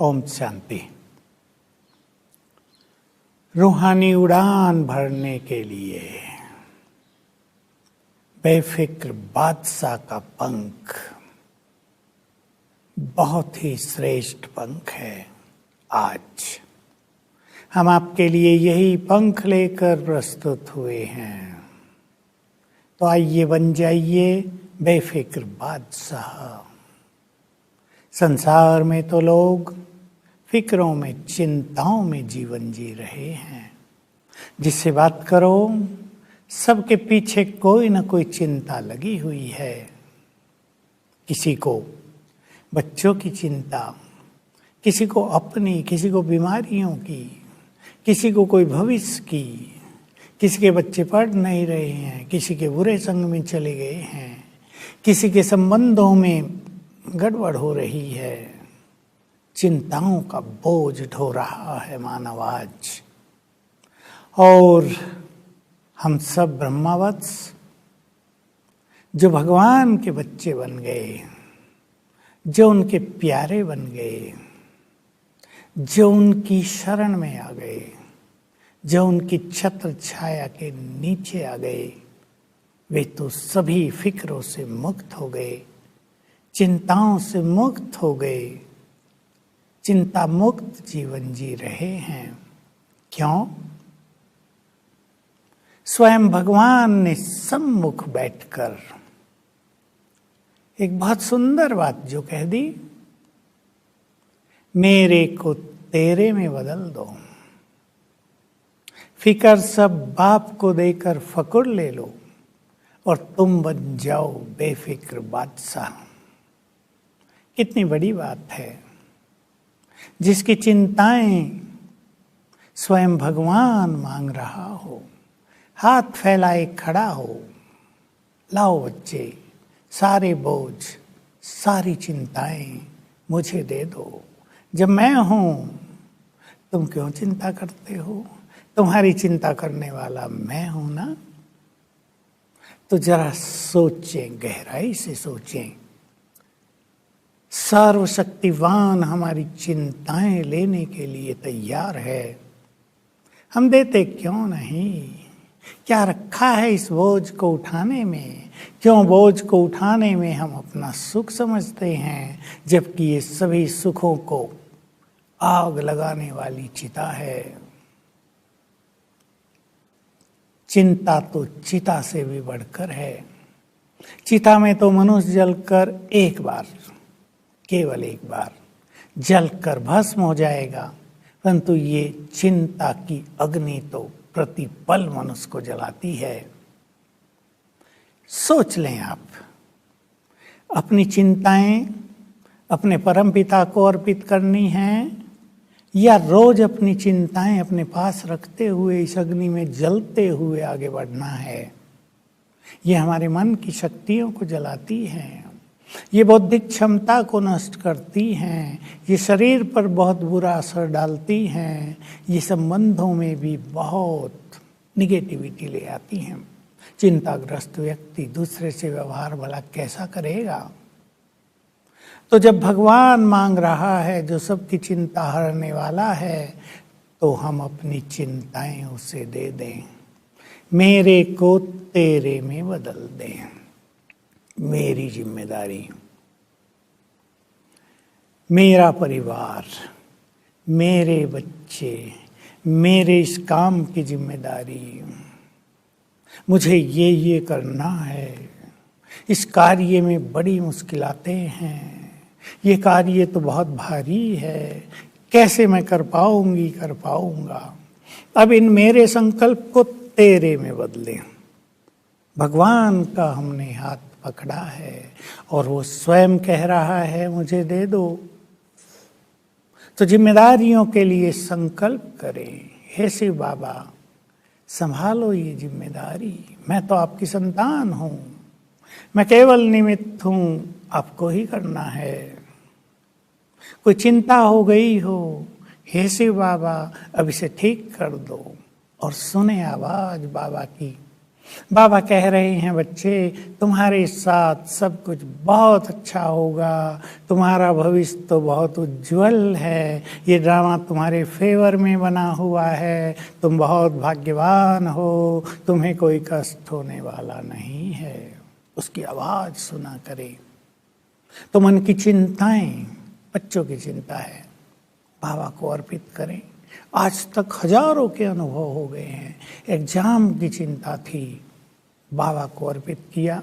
ओम शांति। रूहानी उड़ान भरने के लिए बेफिक्र बादशाह का पंख बहुत ही श्रेष्ठ पंख है। आज हम आपके लिए यही पंख लेकर प्रस्तुत हुए हैं। तो आइए बन जाइए बेफिक्र बादशाह। संसार में तो लोग फिक्रों में, चिंताओं में जीवन जी रहे हैं। जिससे बात करो सबके पीछे कोई ना कोई चिंता लगी हुई है। किसी को बच्चों की चिंता, किसी को अपनी, किसी को बीमारियों की, किसी को कोई भविष्य की, किसी के बच्चे पढ़ नहीं रहे हैं, किसी के बुरे संग में चले गए हैं, किसी के संबंधों में गड़बड़ हो रही है। चिंताओं का बोझ ढो रहा है मानव आज। और हम सब ब्रह्मावत्स जो भगवान के बच्चे बन गए, जो उनके प्यारे बन गए, जो उनकी शरण में आ गए, जो उनकी छत्र छाया के नीचे आ गए, वे तो सभी फिक्रों से मुक्त हो गए, चिंताओं से मुक्त हो गए, चिंता मुक्त जीवन जी रहे हैं। क्यों? स्वयं भगवान ने सम्मुख बैठकर एक बहुत सुंदर बात जो कह दी, मेरे को तेरे में बदल दो। फिकर सब बाप को देकर फकुर ले लो और तुम बन जाओ बेफिक्र बादशाह। कितनी बड़ी बात है। जिसकी चिंताएं स्वयं भगवान मांग रहा हो, हाथ फैलाए खड़ा हो, लाओ बच्चे, सारे बोझ, सारी चिंताएं मुझे दे दो। जब मैं हूं तुम क्यों चिंता करते हो? तुम्हारी चिंता करने वाला मैं हूं ना। तो जरा सोचें, गहराई से सोचें। सर्वशक्तिवान हमारी चिंताएं लेने के लिए तैयार है। हम देते क्यों नहीं? क्या रखा है इस बोझ को उठाने में? क्यों बोझ को उठाने में हम अपना सुख समझते हैं, जबकि ये सभी सुखों को आग लगाने वाली चिता है। चिंता तो चिता से भी बढ़कर है। चिता में तो मनुष्य जलकर एक बार, केवल एक बार जलकर भस्म हो जाएगा, परंतु ये चिंता की अग्नि तो प्रतिपल मनुष्य को जलाती है। सोच लें आप, अपनी चिंताएं अपने परमपिता को अर्पित करनी हैं या रोज अपनी चिंताएं अपने पास रखते हुए इस अग्नि में जलते हुए आगे बढ़ना है। ये हमारे मन की शक्तियों को जलाती हैं, ये बौद्धिक क्षमता को नष्ट करती हैं, ये शरीर पर बहुत बुरा असर डालती हैं, ये संबंधों में भी बहुत निगेटिविटी ले आती हैं। चिंताग्रस्त व्यक्ति दूसरे से व्यवहार भला कैसा करेगा? तो जब भगवान मांग रहा है, जो सबकी चिंता हरने वाला है, तो हम अपनी चिंताएं उसे दे दें। मेरे को तेरे में बदल दें। मेरी जिम्मेदारी, मेरा परिवार, मेरे बच्चे, मेरे इस काम की जिम्मेदारी, मुझे ये करना है। इस कार्य में बड़ी मुश्किलातें हैं, ये कार्य तो बहुत भारी है, कैसे मैं कर पाऊंगा। अब इन मेरे संकल्प को तेरे में बदलें। भगवान का हमने हाथ पकड़ा है और वो स्वयं कह रहा है मुझे दे दो। तो जिम्मेदारियों के लिए संकल्प करें। हे शिव बाबा, संभालो ये जिम्मेदारी। मैं तो आपकी संतान हूं, मैं केवल निमित्त हूं, आपको ही करना है। कोई चिंता हो गई हो, हे शिव बाबा अब इसे ठीक कर दो। और सुने आवाज बाबा की, बाबा कह रहे हैं बच्चे, तुम्हारे साथ सब कुछ बहुत अच्छा होगा, तुम्हारा भविष्य तो बहुत उज्जवल है, ये ड्रामा तुम्हारे फेवर में बना हुआ है, तुम बहुत भाग्यवान हो, तुम्हें कोई कष्ट होने वाला नहीं है। उसकी आवाज़ सुना करें। तो मन की चिंताएं, बच्चों की चिंता है, बाबा को अर्पित करें। आज तक हजारों के अनुभव हो गए हैं। एग्जाम की चिंता थी, बाबा को अर्पित किया,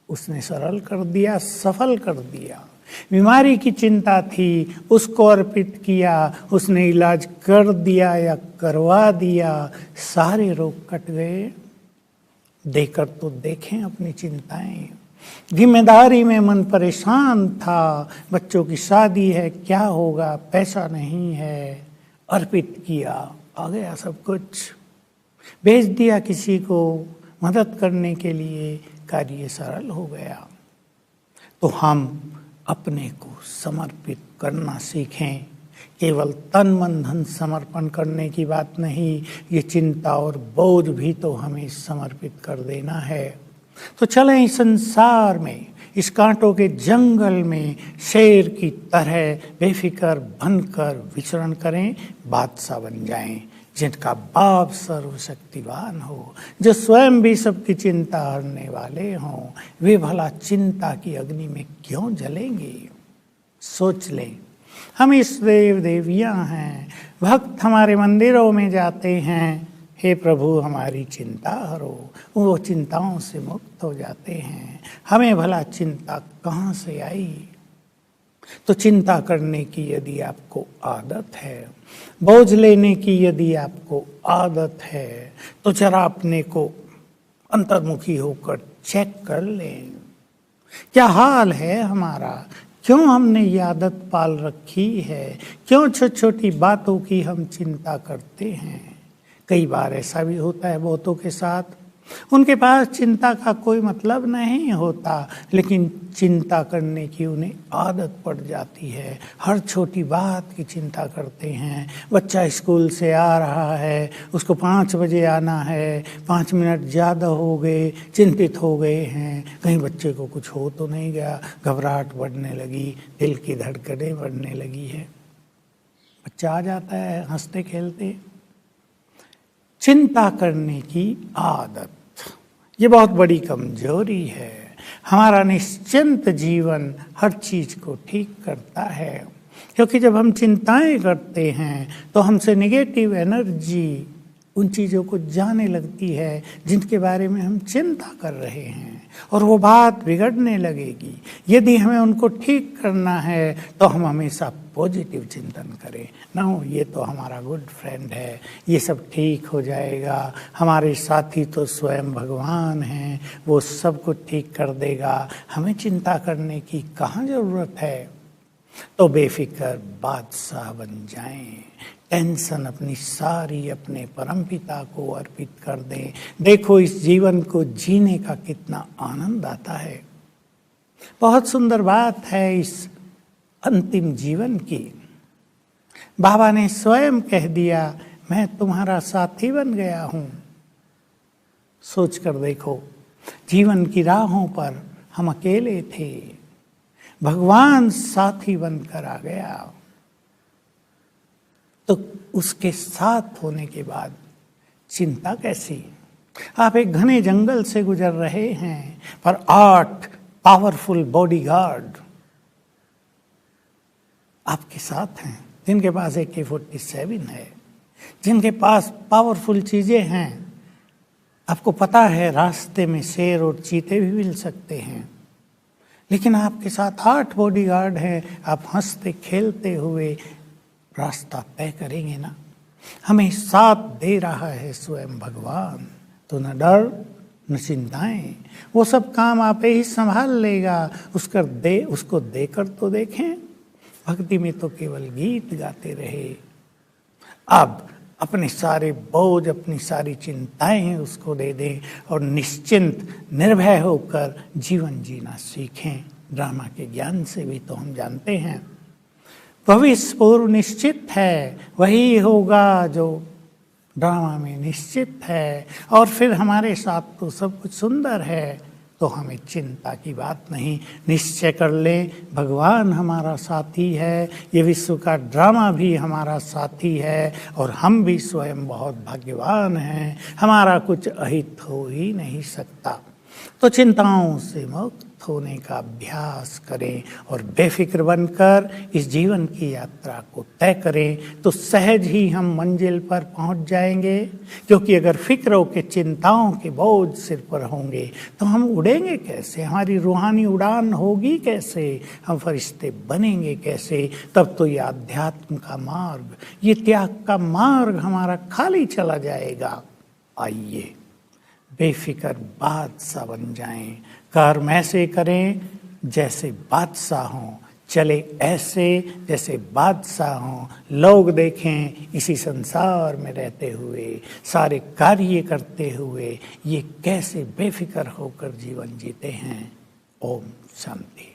उसने सरल कर दिया, सफल कर दिया। बीमारी की चिंता थी, उसको अर्पित किया, उसने इलाज कर दिया या करवा दिया, सारे रोग कट गए। देकर तो देखें अपनी चिंताएं। जिम्मेदारी में मन परेशान था, बच्चों की शादी है, क्या होगा, पैसा नहीं है, अर्पित किया, आ गया सब कुछ। भेज दिया किसी को मदद करने के लिए, कार्य सरल हो गया। तो हम अपने को समर्पित करना सीखें। केवल तन मन धन समर्पण करने की बात नहीं, ये चिंता और बोझ भी तो हमें समर्पित कर देना है। तो चलें इस संसार में, इस कांटों के जंगल में शेर की तरह बेफिक्र बनकर विचरण करें, बादशाह बन जाएं, जिनका बाप सर्वशक्तिवान हो, जो स्वयं भी सबकी चिंता हरने वाले हों। वे भला चिंता की अग्नि में क्यों जलेंगे? सोच लें। हम इस देव देवियां हैं, भक्त हमारे मंदिरों में जाते हैं, हे प्रभु हमारी चिंता हरो, वो चिंताओं से मुक्त हो जाते हैं। हमें भला चिंता कहाँ से आई? तो चिंता करने की यदि आपको आदत है, बोझ लेने की यदि आपको आदत है, तो जरा अपने को अंतर्मुखी होकर चेक कर लें। क्या हाल है हमारा? क्यों हमने ये आदत पाल रखी है? क्यों छोटी छोटी बातों की हम चिंता करते हैं? कई बार ऐसा भी होता है बहुतों के साथ, उनके पास चिंता का कोई मतलब नहीं होता, लेकिन चिंता करने की उन्हें आदत पड़ जाती है। हर छोटी बात की चिंता करते हैं। बच्चा स्कूल से आ रहा है, उसको 5 बजे आना है, 5 मिनट ज़्यादा हो गए, चिंतित हो गए हैं, कहीं बच्चे को कुछ हो तो नहीं गया, घबराहट बढ़ने लगी, दिल की धड़कनें बढ़ने लगी है। बच्चा आ जाता है हंसते खेलते। चिंता करने की आदत, ये बहुत बड़ी कमजोरी है। हमारा निश्चिंत जीवन हर चीज़ को ठीक करता है, क्योंकि जब हम चिंताएं करते हैं तो हमसे नेगेटिव एनर्जी उन चीज़ों को जाने लगती है जिनके बारे में हम चिंता कर रहे हैं, और वो बात बिगड़ने लगेगी। यदि हमें उनको ठीक करना है तो हम हमेशा पॉजिटिव चिंतन करें। ना ये तो हमारा गुड फ्रेंड है, ये सब ठीक हो जाएगा, हमारे साथी तो स्वयं भगवान हैं, वो सब कुछ ठीक कर देगा, हमें चिंता करने की कहाँ ज़रूरत है। तो बेफिक्र बादशाह बन जाएं। टेंशन अपनी सारी अपने परमपिता को अर्पित कर दें। देखो इस जीवन को जीने का कितना आनंद आता है। बहुत सुंदर बात है इस अंतिम जीवन की। बाबा ने स्वयं कह दिया, मैं तुम्हारा साथी बन गया हूँ। सोच कर देखो, जीवन की राहों पर हम अकेले थे, भगवान साथी बनकर आ गया। तो उसके साथ होने के बाद चिंता कैसी? आप एक घने जंगल से गुजर रहे हैं, पर 8 पावरफुल बॉडीगार्ड आपके साथ हैं, जिनके पास AK-47 है, जिनके पास पावरफुल चीजें हैं। आपको पता है रास्ते में शेर और चीते भी मिल सकते हैं, लेकिन आपके साथ 8 बॉडीगार्ड हैं। आप हंसते खेलते हुए रास्ता तय करेंगे ना। हमें साथ दे रहा है स्वयं भगवान, तो न डर न चिंताएं, वो सब काम आप ही संभाल लेगा। उसको देकर तो देखें। भक्ति में तो केवल गीत गाते रहे। अब अपने सारे बोझ, अपनी सारी चिंताएं उसको दे दें और निश्चिंत निर्भय होकर जीवन जीना सीखें। ड्रामा के ज्ञान से भी तो हम जानते हैं भविष्य पूर्व निश्चित है, वही होगा जो ड्रामा में निश्चित है, और फिर हमारे साथ तो सब कुछ सुंदर है, तो हमें चिंता की बात नहीं। निश्चय कर लें भगवान हमारा साथी है, ये विश्व का ड्रामा भी हमारा साथी है, और हम भी स्वयं बहुत भाग्यवान हैं, हमारा कुछ अहित हो ही नहीं सकता। तो चिंताओं से मुक्त होने का अभ्यास करें और बेफिक्र बनकर इस जीवन की यात्रा को तय करें, तो सहज ही हम मंजिल पर पहुंच जाएंगे। क्योंकि अगर फिक्रों के चिंताओं के बोझ सिर पर होंगे तो हम उड़ेंगे कैसे, हमारी रूहानी उड़ान होगी कैसे, हम फरिश्ते बनेंगे कैसे। तब तो ये अध्यात्म का मार्ग, ये त्याग का मार्ग हमारा खाली चला जाएगा। आइए बेफिक्र बादशाह बन जाएं, कर्म ऐसे करें जैसे बादशाह हों, चले ऐसे जैसे बादशाह हों, लोग देखें इसी संसार में रहते हुए, सारे कार्य करते हुए ये कैसे बेफिक्र होकर जीवन जीते हैं। ओम शांति।